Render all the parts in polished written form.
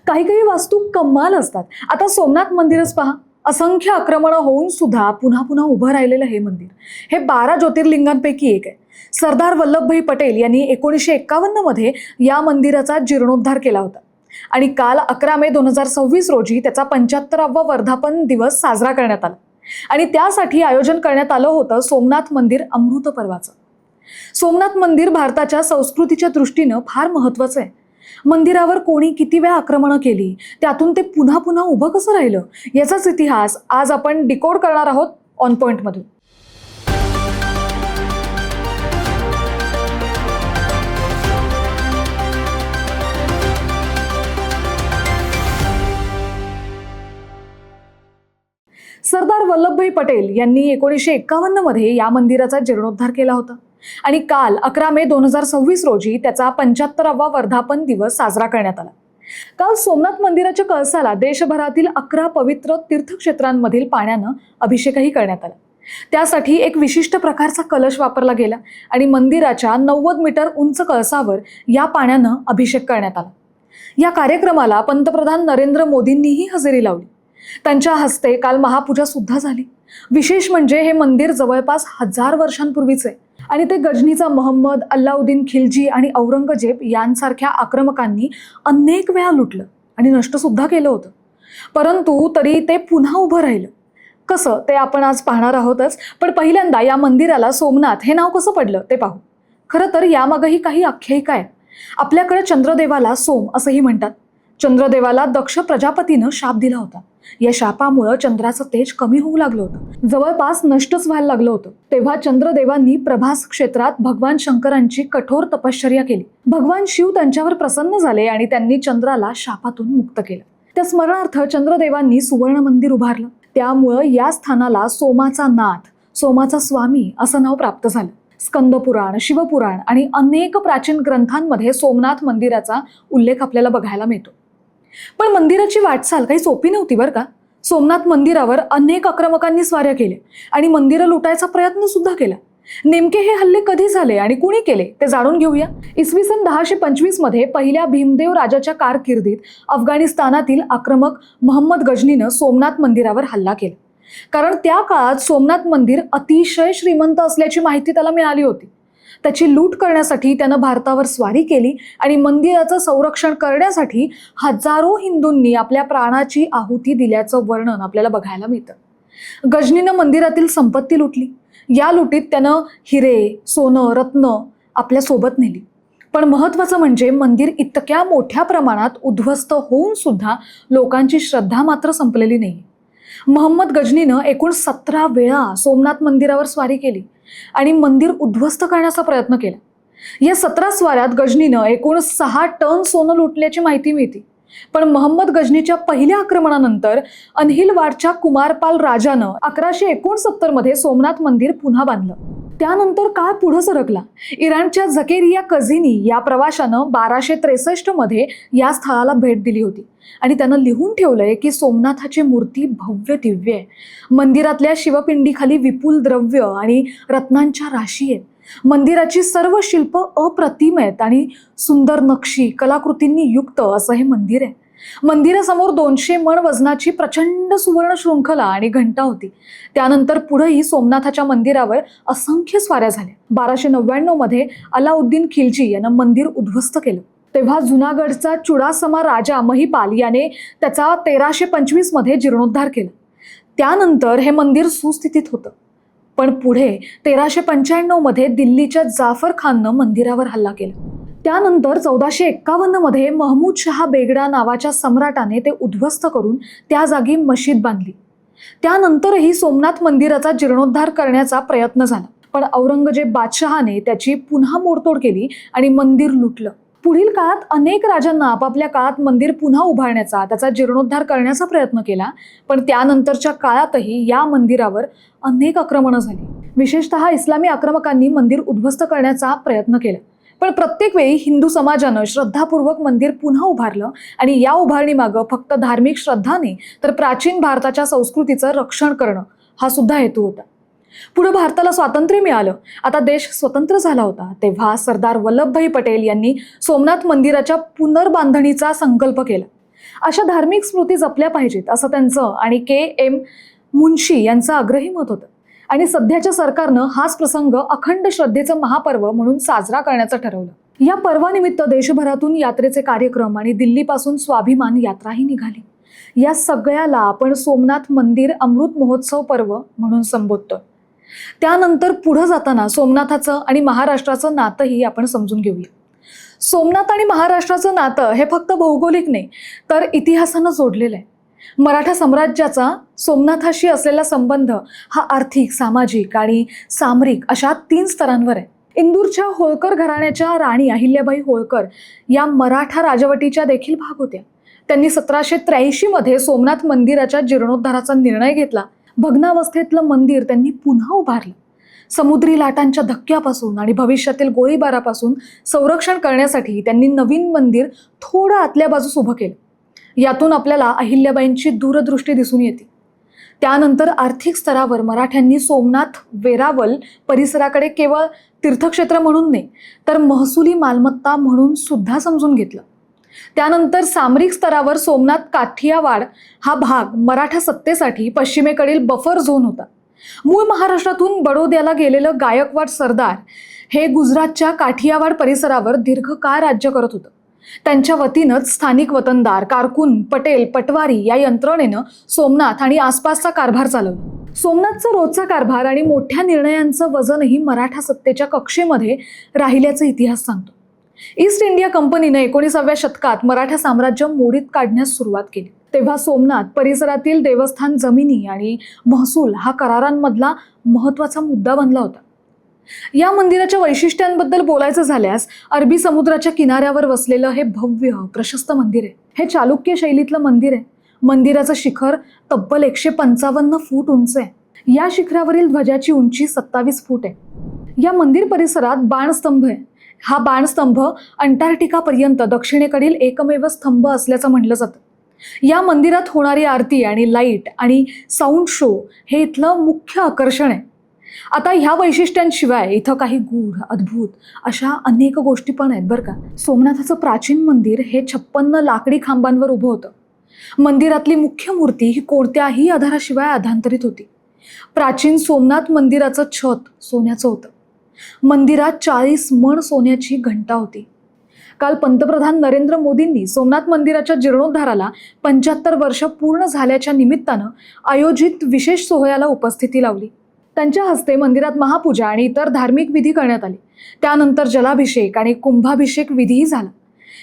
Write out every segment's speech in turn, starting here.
काही काही वास्तू कमाल असतात. आता सोमनाथ मंदिरच पहा, असंख्य आक्रमणं होऊन सुद्धा पुन्हा पुन्हा उभं राहिलेलं हे मंदिर हे 12 ज्योतिर्लिंगांपैकी एक आहे. सरदार वल्लभभाई पटेल यांनी 1951 मध्ये या मंदिराचा जीर्णोद्धार केला होता आणि काल 11 मे 2026 रोजी त्याचा 75वा वर्धापन दिवस साजरा करण्यात आला आणि त्यासाठी आयोजन करण्यात आलं होतं सोमनाथ मंदिर अमृत पर्वाचं. सोमनाथ मंदिर भारताच्या संस्कृतीच्या दृष्टीनं फार महत्त्वाचं आहे. मंदिरावर कोणी किती वेळा आक्रमणं केली, त्यातून ते पुन्हा पुन्हा उभं कसं राहिलं, याचाच इतिहास आज आपण डिकोड करणार आहोत ऑन पॉइंट मधून. सरदार वल्लभभाई पटेल यांनी 1951 मध्ये या मंदिराचा जीर्णोद्धार केला होता आणि काल 11 मे 2026 रोजी त्याचा 75वा वर्धापन दिवस साजरा करण्यात आला. काल सोमनाथ मंदिराच्या कळसाला देशभरातील 11 पवित्र तीर्थक्षेत्रांमधील पाण्यानं अभिषेकही करण्यात आला. त्यासाठी एक विशिष्ट प्रकारचा कलश वापरला गेला आणि मंदिराच्या 90 मीटर उंच कळसावर या पाण्यानं अभिषेक करण्यात आला. या कार्यक्रमाला पंतप्रधान नरेंद्र मोदींनीही हजेरी लावली. त्यांच्या हस्ते काल महापूजा सुद्धा झाली. विशेष म्हणजे हे मंदिर जवळपास 1000 वर्षांपूर्वीचे आणि ते गजनीचा मोहम्मद, अल्लाउद्दीन खिलजी आणि औरंगजेब यांसारख्या आक्रमकांनी अनेक वेळा लुटलं आणि नष्ट सुद्धा केलं होतं. परंतु तरी ते पुन्हा उभं राहिलं. कसं ते आपण आज पाहणार आहोतच. पण पहिल्यांदा या मंदिराला सोमनाथ हे नाव कसं पडलं ते पाहू. खरं तर यामागेही काही आख्यायिका आहे. आपल्याकडे चंद्रदेवाला सोम असंही म्हणतात. चंद्रदेवाला दक्ष प्रजापतीनं शाप दिला होता. या शापामुळे चंद्राचं तेज कमी होऊ लागलं होतं, जवळपास नष्टच व्हायला लागलं होतं. तेव्हा चंद्रदेवांनी प्रभास क्षेत्रात भगवान शंकरांची कठोर तपश्चर्या केली. भगवान शिव त्यांच्यावर प्रसन्न झाले आणि त्यांनी चंद्राला शापातून मुक्त केलं. त्या स्मरणार्थ चंद्रदेवांनी सुवर्ण मंदिर उभारलं. त्यामुळं या स्थानाला सोमाचा नाथ, सोमाचा स्वामी असं नाव प्राप्त झालं. स्कंदपुराण, शिवपुराण आणि अनेक प्राचीन ग्रंथांमध्ये सोमनाथ मंदिराचा उल्लेख आपल्याला बघायला मिळतो. पण मंदिराची वाटचाल काही सोपी नव्हती बरं का. सोमनाथ मंदिरावर अनेक आक्रमकांनी स्वाऱ्या केल्या आणि मंदिरं लुटायचा प्रयत्न सुद्धा केला. नेमके हे हल्ले कधी झाले आणि कुणी केले ते जाणून घेऊया. इसवी सन 1025 मध्ये पहिल्या भीमदेव राजाच्या कारकिर्दीत अफगाणिस्तानातील आक्रमक मोहम्मद गजनीनं सोमनाथ मंदिरावर हल्ला केला. कारण त्या काळात सोमनाथ मंदिर अतिशय श्रीमंत असल्याची माहिती त्याला मिळाली होती. त्याची लूट करण्यासाठी त्यानं भारतावर स्वारी केली आणि मंदिराचं संरक्षण करण्यासाठी हजारो हिंदूंनी आपल्या प्राणाची आहुती दिल्याचं वर्णन आपल्याला बघायला मिळतं. गजनीनं मंदिरातील संपत्ती लुटली. या लुटीत त्यानं हिरे, सोनं, रत्न आपल्या सोबत नेली. पण महत्वाचं म्हणजे मंदिर इतक्या मोठ्या प्रमाणात उद्ध्वस्त होऊन सुद्धा लोकांची श्रद्धा मात्र संपलेली नाही. मोहम्मद गजनीनं एकूण 17 वेळा सोमनाथ मंदिरावर स्वारी केली आणि मंदिर उद्ध्वस्त करण्याचा प्रयत्न केला. या 17 स्वाऱ्यात गजनीनं एकूण 6 टन सोनं लुटल्याची माहिती मिळते. पण मोहम्मद गजनीच्या पहिल्या आक्रमणानंतर अनहिलवाडच्या कुमारपाल राजानं 1169 मध्ये सोमनाथ मंदिर पुन्हा बांधलं. त्यानंतर काळ पुढे सरकला. इराणच्या झकेरिया कझिनी या प्रवाशानं 1263 मध्ये या स्थळाला भेट दिली होती आणि त्यानं लिहून ठेवलंय की सोमनाथाची मूर्ती भव्य दिव्य आहे. मंदिरातल्या शिवपिंडीखाली विपुल द्रव्य आणि रत्नांच्या राशी आहेत. मंदिराची सर्व शिल्प अप्रतिम आहेत आणि सुंदर नक्षी कलाकृतींनी युक्त असं हे मंदिर आहे. मंदिरासमोर 200 मण वजनाची प्रचंड सुवर्ण शृंखला आणि घंटा होती. त्यानंतर पुढेही सोमनाथाच्या मंदिरावर असंख्य स्वाऱ्या झाल्या. 1299 मध्ये अलाउद्दीन खिलजी यानं मंदिर उद्ध्वस्त केलं. तेव्हा जुनागडचा चुडासमा राजा महिपाल याने त्याचा 1325 मध्ये जीर्णोद्धार केला. त्यानंतर हे मंदिर सुस्थितीत होतं. पण पुढे 1395 मध्ये दिल्लीच्या जाफर खाननं मंदिरावर हल्ला केला. त्यानंतर 1451 मध्ये महमूद शहा बेगडा नावाच्या सम्राटाने ते उद्ध्वस्त करून त्या जागी मशीद बांधली. त्यानंतरही सोमनाथ मंदिराचा जीर्णोद्धार करण्याचा प्रयत्न झाला. पण औरंगजेब बादशहाने त्याची पुन्हा मोडतोड केली आणि मंदिर लुटलं. पुढील काळात अनेक राजांना आपापल्या काळात मंदिर पुन्हा उभारण्याचा, त्याचा जीर्णोद्धार करण्याचा प्रयत्न केला. पण त्यानंतरच्या काळातही या मंदिरावर अनेक आक्रमणं झाली. विशेषतः इस्लामी आक्रमकांनी मंदिर उद्ध्वस्त करण्याचा प्रयत्न केला. पण प्रत्येक वेळी हिंदू समाजानं श्रद्धापूर्वक मंदिर पुन्हा उभारलं आणि या उभारणीमागं फक्त धार्मिक श्रद्धा नाही तर प्राचीन भारताच्या संस्कृतीचं रक्षण करणं हा सुद्धा हेतू होता. पुढे भारताला स्वातंत्र्य मिळालं, आता देश स्वतंत्र झाला होता, तेव्हा सरदार वल्लभभाई पटेल यांनी सोमनाथ मंदिराच्या पुनर्बांधणीचा संकल्प केला. अशा धार्मिक स्मृती जपल्या पाहिजेत असं त्यांचं आणि के.एम. मुन्शी यांचं आग्रही मत होतं. आणि सध्याच्या सरकारनं हाच प्रसंग अखंड श्रद्धेचं महापर्व म्हणून साजरा करण्याचं ठरवलं. या पर्वानिमित्त देशभरातून यात्रेचे कार्यक्रम आणि दिल्लीपासून स्वाभिमान यात्राही निघाली. या सगळ्याला आपण सोमनाथ मंदिर अमृत महोत्सव पर्व म्हणून संबोधतोय. त्यानंतर पुढे जाताना सोमनाथाचं आणि महाराष्ट्राचं नातंही आपण समजून घेऊया. सोमनाथ आणि महाराष्ट्राचं नातं हे फक्त भौगोलिक नाही तर इतिहासानं जोडलेलं आहे. मराठा साम्राज्याचा सोमनाथाशी असलेला संबंध हा आर्थिक, सामाजिक आणि सामरिक अशा 3 स्तरांवर आहे. इंदूरच्या होळकर घराण्याच्या राणी अहिल्याबाई होळकर या मराठा राजवटीच्या देखील भाग होत्या. त्यांनी 1783 मध्ये सोमनाथ मंदिराच्या जीर्णोद्धाराचा निर्णय घेतला. भग्नावस्थेतलं मंदिर त्यांनी पुन्हा उभारलं. समुद्री लाटांच्या धक्क्यापासून आणि भविष्यातील गोळीबारापासून संरक्षण करण्यासाठी त्यांनी नवीन मंदिर थोडं आतल्या बाजूस उभं केलं. यातून आपल्याला अहिल्याबाईंची दूरदृष्टी दिसून येते. त्यानंतर आर्थिक स्तरावर मराठ्यांनी सोमनाथ वेरावल परिसराकडे केवळ तीर्थक्षेत्र म्हणून नाही तर महसुली मालमत्ता म्हणून सुद्धा समजून घेतलं. त्यानंतर सामरिक स्तरावर सोमनाथ काठियावाड हा भाग मराठा सत्तेसाठी पश्चिमेकडील बफर झोन होता. मूळ महाराष्ट्रातून बडोद्याला गेलेलं गायकवाड सरदार हे गुजरातच्या काठियावाड परिसरावर दीर्घकाळ राज्य करत होतं. त्यांच्या वतीनंच स्थानिक वतनदार, कारकून, पटेल, पटवारी या यंत्रणेनं सोमनाथ आणि आसपासचा कारभार चालवला. सोमनाथचा रोजचा कारभार आणि मोठ्या निर्णयांचं वजनही मराठा सत्तेच्या कक्षेमध्ये राहिल्याचा इतिहास सांगतो. ईस्ट इंडिया कंपनीने 19व्या शतकात मराठा साम्राज्य मोडीत काढण्यास सुरुवात केली. तेव्हा सोमनाथ परिसरातील देवस्थान जमिनी आणि महसूल हा करारांमधला महत्वाचा मुद्दा बनला होता. या मंदिराच्या वैशिष्ट्यांबद्दल बोलायचं झाल्यास अरबी समुद्राच्या किनाऱ्यावर वसलेलं हे भव्य प्रशस्त मंदिर आहे. हे चालुक्य शैलीतलं मंदिर आहे. मंदिराचं शिखर तब्बल 155 फूट उंच आहे. या शिखरावरील ध्वजाची उंची 27 फूट आहे. या मंदिर परिसरात बाणस्तंभ आहे. हा बाणस्तंभ अंटार्क्टिकापर्यंत दक्षिणेकडील एकमेव स्तंभ असल्याचं म्हटलं जातं. या मंदिरात होणारी आरती आणि लाईट आणि साऊंड शो हे इथलं मुख्य आकर्षण आहे. आता ह्या वैशिष्ट्यांशिवाय इथं काही गूढ, अद्भुत अशा अनेक गोष्टी पण आहेत बरं का. सोमनाथाचं प्राचीन मंदिर हे 56 लाकडी खांबांवर उभं होतं. मंदिरातली मुख्य मूर्ती ही कोणत्याही आधाराशिवाय अधांतरित होती. प्राचीन सोमनाथ मंदिराचं छत सोन्याचं होतं. मंदिरात 40 मण सोन्याची घंटा होती. काल पंतप्रधान नरेंद्र मोदींनी सोमनाथ मंदिराच्या जीर्णोद्धाराला 75 वर्ष पूर्ण झाल्याच्या निमित्तानं आयोजित विशेष सोहळ्याला उपस्थिती लावली. त्यांच्या हस्ते मंदिरात महापूजा आणि इतर धार्मिक विधी करण्यात आले. त्यानंतर जलाभिषेक आणि कुंभाभिषेक विधीही झाला.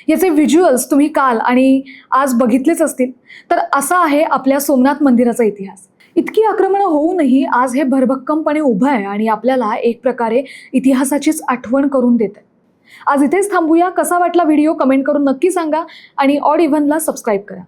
याचे व्हिज्युअल्स तुम्ही काल आणि आज बघितलेच असतील. तर असा आहे आपल्या सोमनाथ मंदिराचा इतिहास. इतकी आक्रमणं होऊनही आज हे भरभक्कमपणे उभं आहे आणि आपल्याला एक प्रकारे इतिहासाचीच आठवण करून देत आहे. आज इथेच थांबूया. कसा वाटला व्हिडिओ कमेंट करून नक्की सांगा आणि ऑड इव्हनला सबस्क्राईब करा.